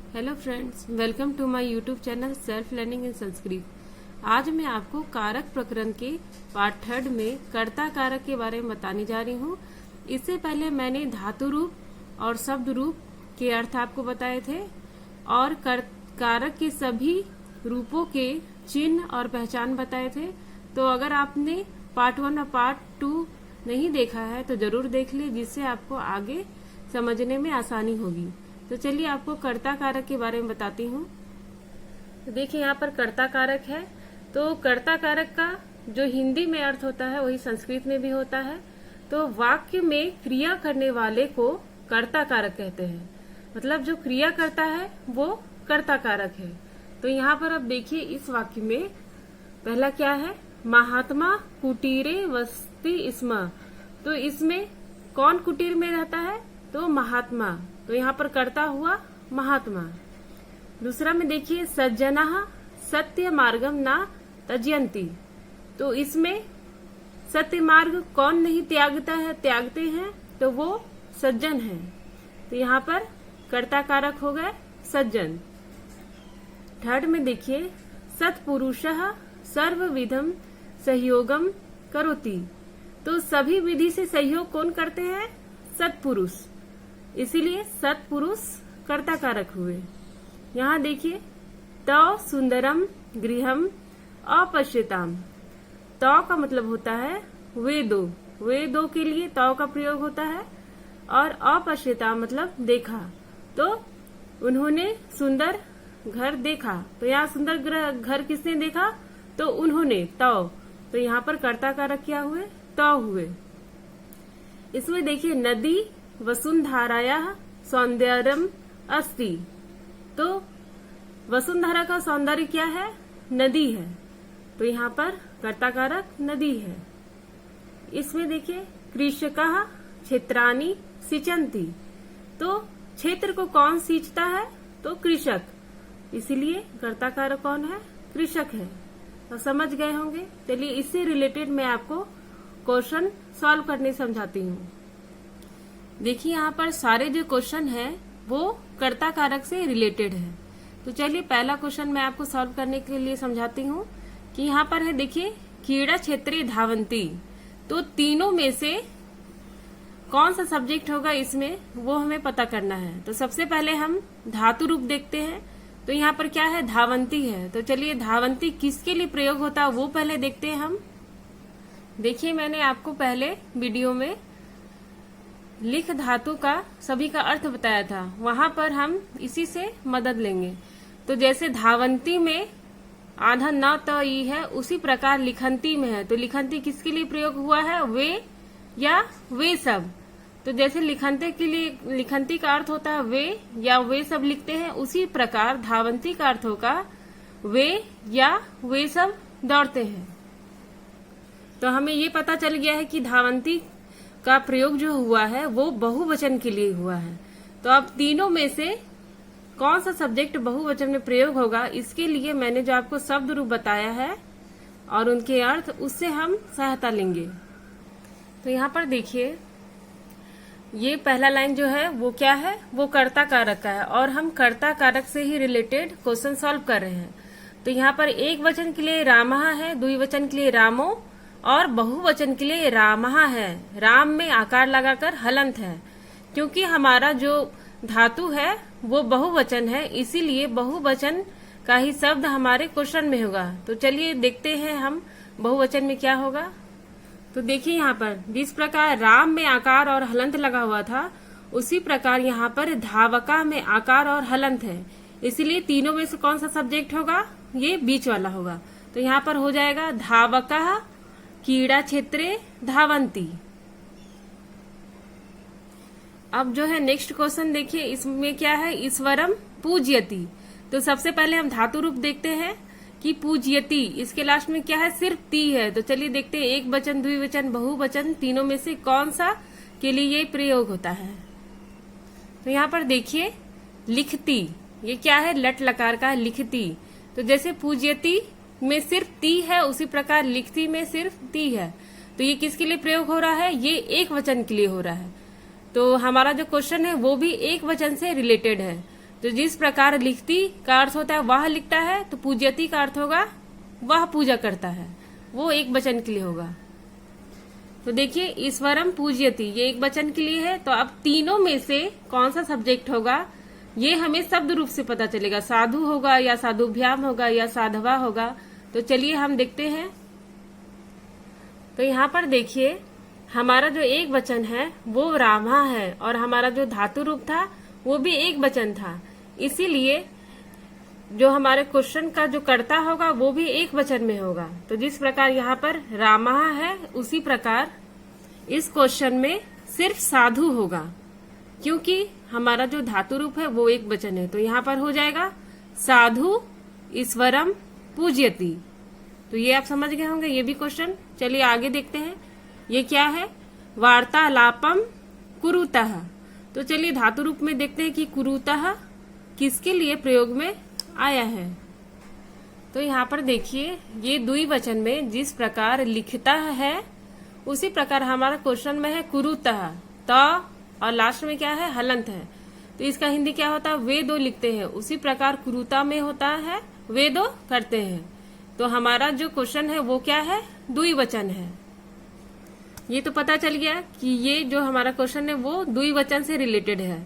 Hello friends, welcome to my YouTube channel self learning in Sanskrit. आज मैं आपको कारक प्रकरण के पार्ट 3 में कर्ता कारक के बारे में बताने जा रही हूँ। इससे पहले मैंने धातु रूप और शब्द रूप के अर्थ आपको बताए थे और कारक के सभी रूपों के चिन्ह और पहचान बताए थे। तो अगर आपने पार्ट 1 और पार्ट 2 नहीं देखा है तो जरूर देख ले, जिससे आपको आगे समझने में आसानी होगी। तो चलिए आपको कर्ता कारक के बारे में बताती हूँ। तो देखिए यहाँ पर कर्ता कारक है। तो कर्ता कारक का जो हिंदी में अर्थ होता है वही संस्कृत में भी होता है। तो वाक्य में क्रिया करने वाले को कर्ता कारक कहते हैं, मतलब जो क्रिया करता है वो कर्ता कारक है। तो यहाँ पर अब देखिए इस वाक्य में पहला क्या है, महात्मा कुटीरे वसति स्म। तो इसमें कौन कुटीर में रहता है, तो महात्मा। तो यहाँ पर कर्ता हुआ महात्मा। दूसरा में देखिए सज्जनः सत्य मार्गम न त्यजन्ति। तो इसमें सत्य मार्ग कौन नहीं त्यागते हैं, तो वो सज्जन है। तो यहाँ पर कर्ता कारक हो गए सज्जन। थर्ड में देखिए सत्पुरुषः सर्वविधम सहयोगम करोति। तो सभी विधि से सहयोग कौन करते हैं, सत्पुरुष, इसीलिए सत्पुरुष कर्ता कारक हुए। यहाँ देखिए तव सुंदरम गृहम अपश्यताम। तव का मतलब होता है वे दो के लिए तव का प्रयोग होता है, और अपश्यताम मतलब देखा। तो उन्होंने सुंदर घर देखा। तो यहाँ सुंदर घर किसने देखा, तो उन्होंने, तव। तो यहाँ पर कर्ता कारक क्या हुए, तव हुए। इसमें देखिए नदी वसुंधरायाः सौंदर्यम अस्ति। तो वसुंधरा का सौंदर्य क्या है, नदी है। तो यहाँ पर कर्ता कारक नदी है। इसमें देखिए कृषकः क्षेत्राणि सिंचन्ति। तो क्षेत्र को कौन सींचता है, तो कृषक, इसीलिए कर्ता कारक कौन है, कृषक है। तो समझ गए होंगे। चलिए इससे रिलेटेड मैं आपको क्वेश्चन सॉल्व करने समझाती हूँ। देखिए यहाँ पर सारे जो क्वेश्चन है वो कर्ता कारक से रिलेटेड है। तो चलिए पहला क्वेश्चन मैं आपको सॉल्व करने के लिए समझाती हूँ कि यहाँ पर है देखिए क्रीड़ा क्षेत्रे धावंती। तो तीनों में से कौन सा सब्जेक्ट होगा इसमें, वो हमें पता करना है। तो सबसे पहले हम धातु रूप देखते हैं। तो यहाँ पर क्या है, धावंती है। तो चलिए धावंती किसके लिए प्रयोग होता है वो पहले देखते हैं हम। देखिए मैंने आपको पहले वीडियो में लिख धातु का सभी का अर्थ बताया था, वहां पर हम इसी से मदद लेंगे। तो जैसे धावंती में आधा न तो ई है, उसी प्रकार लिखंती में है। तो लिखंती किसके लिए प्रयोग हुआ है, वे या वे सब। तो जैसे लिखंते के लिए लिखंती का अर्थ होता है वे या वे सब लिखते हैं, उसी प्रकार धावंती का अर्थ होगा वे या वे सब दौड़ते हैं। तो हमें ये पता चल गया है कि धावंती का प्रयोग जो हुआ है वो बहुवचन के लिए हुआ है। तो अब तीनों में से कौन सा सब्जेक्ट बहुवचन में प्रयोग होगा, इसके लिए मैंने जो आपको शब्द रूप बताया है और उनके अर्थ, उससे हम सहायता लेंगे। तो यहाँ पर देखिए ये पहला लाइन जो है वो क्या है, वो कर्ता कारक का है और हम कर्ता कारक से ही रिलेटेड क्वेश्चन सॉल्व कर रहे हैं। तो यहाँ पर एक वचन के लिए रामः है, द्विवचन के लिए रामो और बहुवचन के लिए रामः है। राम में आकार लगाकर हलंत है, क्योंकि हमारा जो धातु है वो बहुवचन है, इसीलिए बहुवचन का ही शब्द हमारे क्वेश्चन में होगा। तो चलिए देखते हैं हम बहुवचन में क्या होगा। तो देखिए यहाँ पर जिस प्रकार राम में आकार और हलंत लगा हुआ था, उसी प्रकार यहाँ पर धावका में आकार और हलंत है, इसीलिए तीनों में से कौन सा सब्जेक्ट होगा, ये बीच वाला होगा। तो यहाँ पर हो जाएगा धावका क्रीड़ा क्षेत्रे धावंती। अब जो है नेक्स्ट क्वेश्चन देखिए, इसमें क्या है, ईश्वरम पूज्यति। तो सबसे पहले हम धातु रूप देखते हैं कि पूज्यति, इसके लास्ट में क्या है, सिर्फ ती है। तो चलिए देखते हैं एक वचन, द्विवचन, बहुवचन, तीनों में से कौन सा के लिए ये प्रयोग होता है। तो यहाँ पर देखिए लिखती, ये क्या है, लट लकार का लिखती। तो जैसे पूज्यति में सिर्फ ती है, उसी प्रकार लिखती में सिर्फ ती है। तो ये किसके लिए प्रयोग हो रहा है, ये एक वचन के लिए हो रहा है। तो हमारा जो क्वेश्चन है वो भी एक वचन से रिलेटेड है। तो जिस प्रकार लिखती का अर्थ होता है वह लिखता है, तो पूज्यति का अर्थ होगा वह पूजा करता है, वो एक वचन के लिए होगा। तो देखिए ईश्वरम पूज्यति ये एक वचन के लिए है। तो अब तीनों में से कौन सा सब्जेक्ट होगा ये हमें शब्द रूप से पता चलेगा, साधु होगा या साधुभ्याम होगा या साधवा होगा। तो चलिए हम देखते हैं। तो यहाँ पर देखिए हमारा जो एक वचन है वो रामा है और हमारा जो धातु रूप था वो भी एक वचन था, इसीलिए जो हमारे क्वेश्चन का जो कर्ता होगा वो भी एक वचन में होगा। तो जिस प्रकार यहाँ पर रामा है उसी प्रकार इस क्वेश्चन में सिर्फ साधु होगा, क्योंकि हमारा जो धातु रूप है वो एक वचन है। तो यहाँ पर हो जाएगा साधु ईश्वरम पूज्यति। तो ये आप समझ गए होंगे ये भी क्वेश्चन। चलिए आगे देखते हैं ये क्या है, वार्तालापम कुरुतः। तो चलिए धातु रूप में देखते हैं कि कुरुतः किसके लिए प्रयोग में आया है। तो यहाँ पर देखिए ये द्विवचन में जिस प्रकार लिखता है उसी प्रकार हमारा क्वेश्चन में है कुरुतः, त और लास्ट में क्या है हलंत है। तो इसका हिंदी क्या होता है, वे दो लिखते हैं, उसी प्रकार कुरुता में होता है वे दो करते हैं। तो हमारा जो क्वेश्चन है वो क्या है, द्विवचन है। ये तो पता चल गया कि ये जो हमारा क्वेश्चन है वो द्विवचन से रिलेटेड है,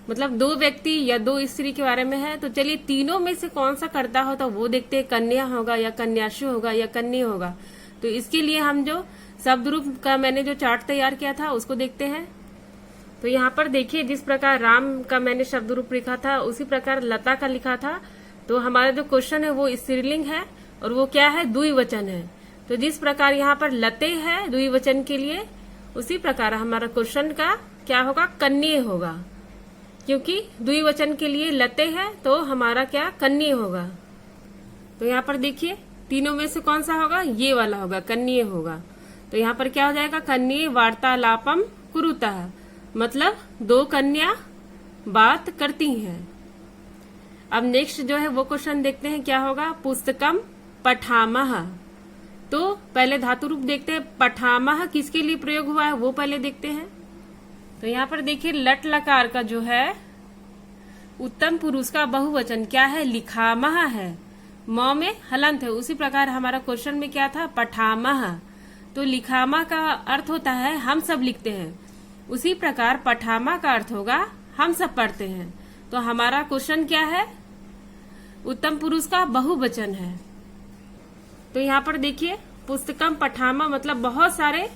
मतलब दो व्यक्ति या दो स्त्री के बारे में है। तो चलिए तीनों में से कौन सा कर्ता होता वो देखते हैं, कन्या होगा या कन्याशु होगा या कन्या होगा। तो इसके लिए हम जो शब्द रूप का मैंने जो चार्ट तैयार किया था उसको देखते हैं। तो यहाँ पर देखिए जिस प्रकार राम का मैंने शब्द रूप लिखा था उसी प्रकार लता का लिखा था। तो हमारा जो क्वेश्चन है वो स्त्रीलिंग है और वो क्या है, द्विवचन है। तो जिस प्रकार यहाँ पर लते है द्विवचन के लिए, उसी प्रकार हमारा क्वेश्चन का क्या होगा, कन्या होगा, क्योंकि द्विवचन के लिए लते है तो हमारा क्या कन्या होगा। तो यहाँ पर देखिए तीनों में से कौन सा होगा, ये वाला होगा, कन्या होगा। तो यहाँ पर क्या हो जाएगा, कन्या वार्तालापम कुरुतः, मतलब दो कन्या बात करती हैं। अब नेक्स्ट जो है वो क्वेश्चन देखते हैं क्या होगा, पुस्तकम पठामह। तो पहले धातु रूप देखते हैं, पठामह किसके लिए प्रयोग हुआ है वो पहले देखते हैं। तो यहाँ पर देखिए लट लकार का जो है उत्तम पुरुष का बहुवचन क्या है, लिखामह है, म में हलंत है। उसी प्रकार हमारा क्वेश्चन में क्या था, पठामह। तो लिखामा का अर्थ होता है हम सब लिखते हैं, उसी प्रकार पठामा का अर्थ होगा हम सब पढ़ते हैं। तो हमारा क्वेश्चन क्या है, उत्तम पुरुष का बहुवचन है। तो यहाँ पर देखिए पुस्तकम पठामा मतलब बहुत सारे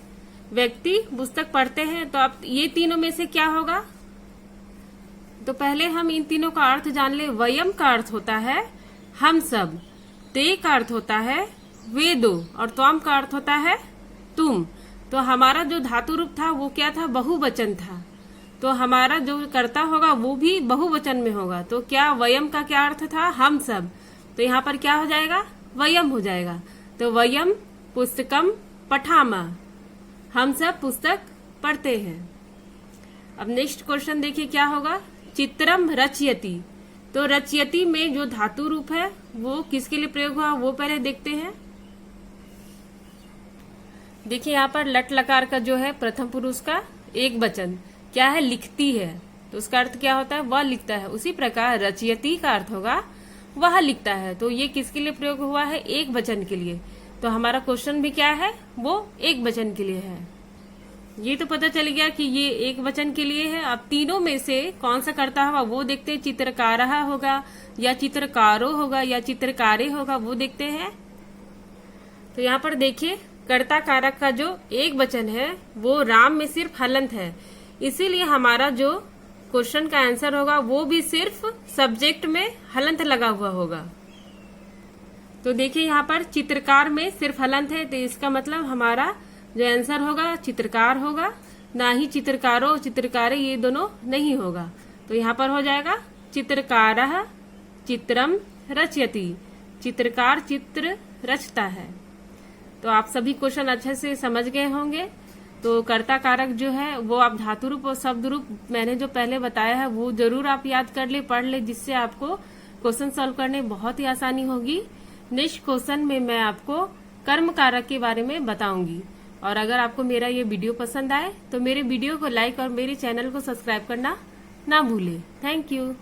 व्यक्ति पुस्तक पढ़ते हैं। तो अब ये तीनों में से क्या होगा, तो पहले हम इन तीनों का अर्थ जान ले। वयम का अर्थ होता है हम सब, ते का अर्थ होता है वे दो, और त्वम का अर्थ होता है तुम। तो हमारा जो धातु रूप था वो क्या था, बहुवचन था। तो हमारा जो कर्ता होगा वो भी बहुवचन में होगा। तो क्या वयम का क्या अर्थ था, हम सब। तो यहाँ पर क्या हो जाएगा, वयम हो जाएगा। तो वयम पुस्तकम पठामा, हम सब पुस्तक पढ़ते हैं। अब नेक्स्ट क्वेश्चन देखिए क्या होगा, चित्रम रचयति। तो रचयति में जो धातु रूप है वो किसके लिए प्रयोग हुआ वो पहले देखते हैं। देखिए यहाँ पर लट लकार का जो है प्रथम पुरुष का एक वचन क्या है, लिखती है। तो उसका अर्थ क्या होता है, वह लिखता है। उसी प्रकार रचयति का अर्थ होगा वह लिखता है। तो ये किसके लिए प्रयोग हुआ है, एक वचन के लिए। तो हमारा क्वेश्चन भी क्या है, वो एक वचन के लिए है। ये तो पता चल गया कि ये एक वचन के लिए है। अब तीनों में से कौन सा करता होगा वो देखते हैं, चित्रकारः होगा या चित्रकारो होगा या चित्रकारे होगा वो देखते हैं। तो यहाँ पर देखिए कर्ता कारक का जो एक वचन है वो राम में सिर्फ हलंत है, इसीलिए हमारा जो क्वेश्चन का आंसर होगा वो भी सिर्फ सब्जेक्ट में हलंत लगा हुआ होगा। तो देखिए यहाँ पर चित्रकार में सिर्फ हलंत है, तो इसका मतलब हमारा जो आंसर होगा चित्रकार होगा, ना ही चित्रकारो चित्रकारे ये दोनों नहीं होगा। तो यहाँ पर हो जाएगा चित्रकारः चित्रम रचयति, चित्रकार चित्र रचता है। तो आप सभी क्वेश्चन अच्छे से समझ गए होंगे। तो कर्ता कारक जो है वो आप धातु रूप और शब्द रूप मैंने जो पहले बताया है वो जरूर आप याद कर ले, पढ़ ले, जिससे आपको क्वेश्चन सॉल्व करने बहुत ही आसानी होगी। नेक्स्ट क्वेश्चन में मैं आपको कर्म कारक के बारे में बताऊंगी। और अगर आपको मेरा ये वीडियो पसंद आए तो मेरे वीडियो को लाइक और मेरे चैनल को सब्सक्राइब करना ना भूलें। Thank you.